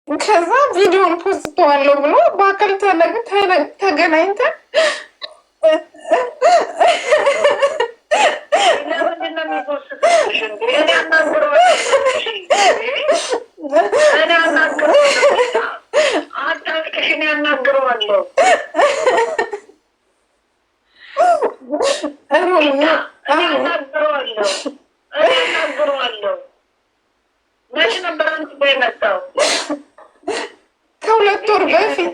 ከዛ ቪዲዮን ፖስተዋለሁ ብሎ በአካል ተገናኝተን ከሁለት ወር በፊት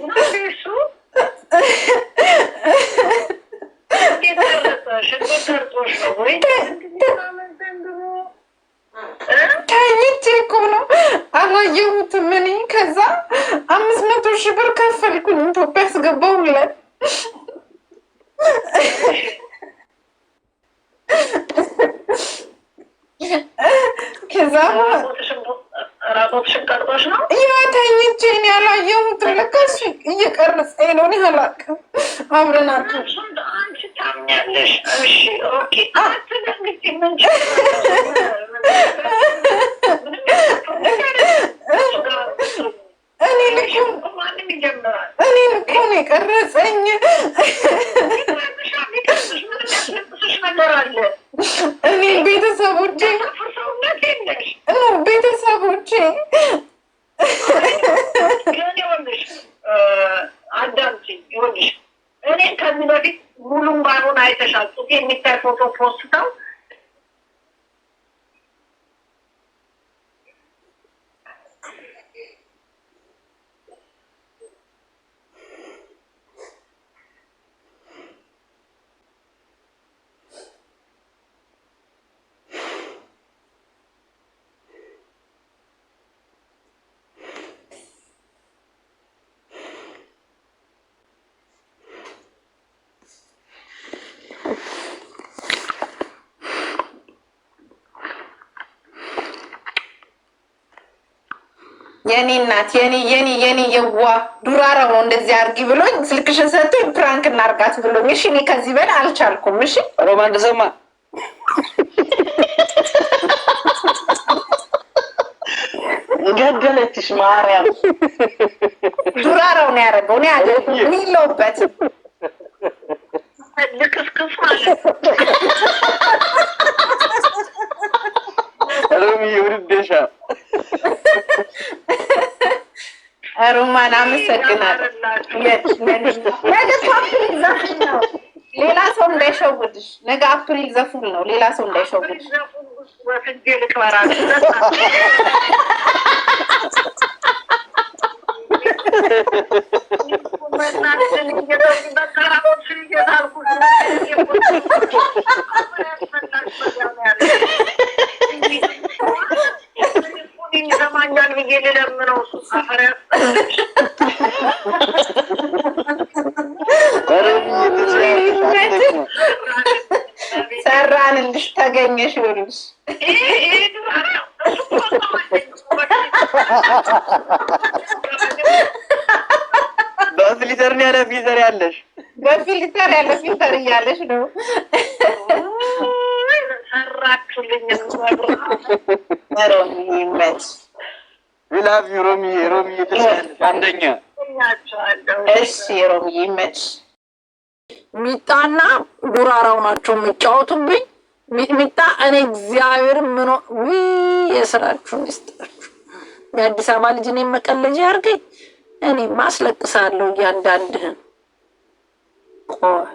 ተኝቼ እኮ ነው አላየሁትም። እኔ ከዛ 500,000 ብር ከፈልኩኝ ኢትዮጵያ ያስገባሁለት። ከዛ ተኝቼ እኔ አላየሁትም። ለካ እሱ እየቀረጸኝ ነው። እኔ አላውቅም። አብረናቸው እኔን እኮ ነው የቀረጸኝ። እኔ ቤተሰቦቼ አዳምጪኝ። ይኸውልሽ እኔ ከዚህ በፊት ሙሉም ባልሆን አይተሻል። ጽሁፌ የሚታይ ፎቶ ፖስተው የኔ እናት የኔ የዋ ዱራራው ነው እንደዚህ አድርጊ ብሎኝ ስልክሽን ሰጥቶኝ ፕራንክ እናርጋት ብሎኝ። እሺ እኔ ከዚህ በላይ አልቻልኩም። እሺ ሮማን ተሰማ ገደለችሽ ማርያም። ዱራራው ነው ያደረገው። እኔ አይደለም እኔ የለሁበትም። ልክስክስ ማለት ሮሚ ውድደሻ ሮማን አመሰግናለሁ። ነገ አፕሪል ዘፉል ነው፣ ሌላ ሰው እንዳይሸውድሽ። ነገ አፕሪል ዘፉል ነው፣ ሌላ ሰው እንዳይሸውድሽ። ይሰማኛል ብዬ ልለምነው እሱ ሰፈር ሰራንልሽ፣ ተገኘሽ ይሉሽ በፊልተር ያለ ፊልተር ያለሽ በፊልተር ያለ ፊልተር እያለሽ ነው። ሰራችሁልኝ። ሮሚ ይመች። ላቭ ዩ ሮሚ ትችላለሽ። አንደኛ እሺ ሮሚ ይመች። ሚጣና ዱራራው ናቸው የሚጫወቱብኝ። ሚጣ እኔ እግዚአብሔር ምን የስራችሁን ይስጣችሁ። የአዲስ አበባ ልጅ እኔ መቀለጃ ያርገኝ። እኔ ማስለቅሳለሁ እያንዳንድህን። ቆይ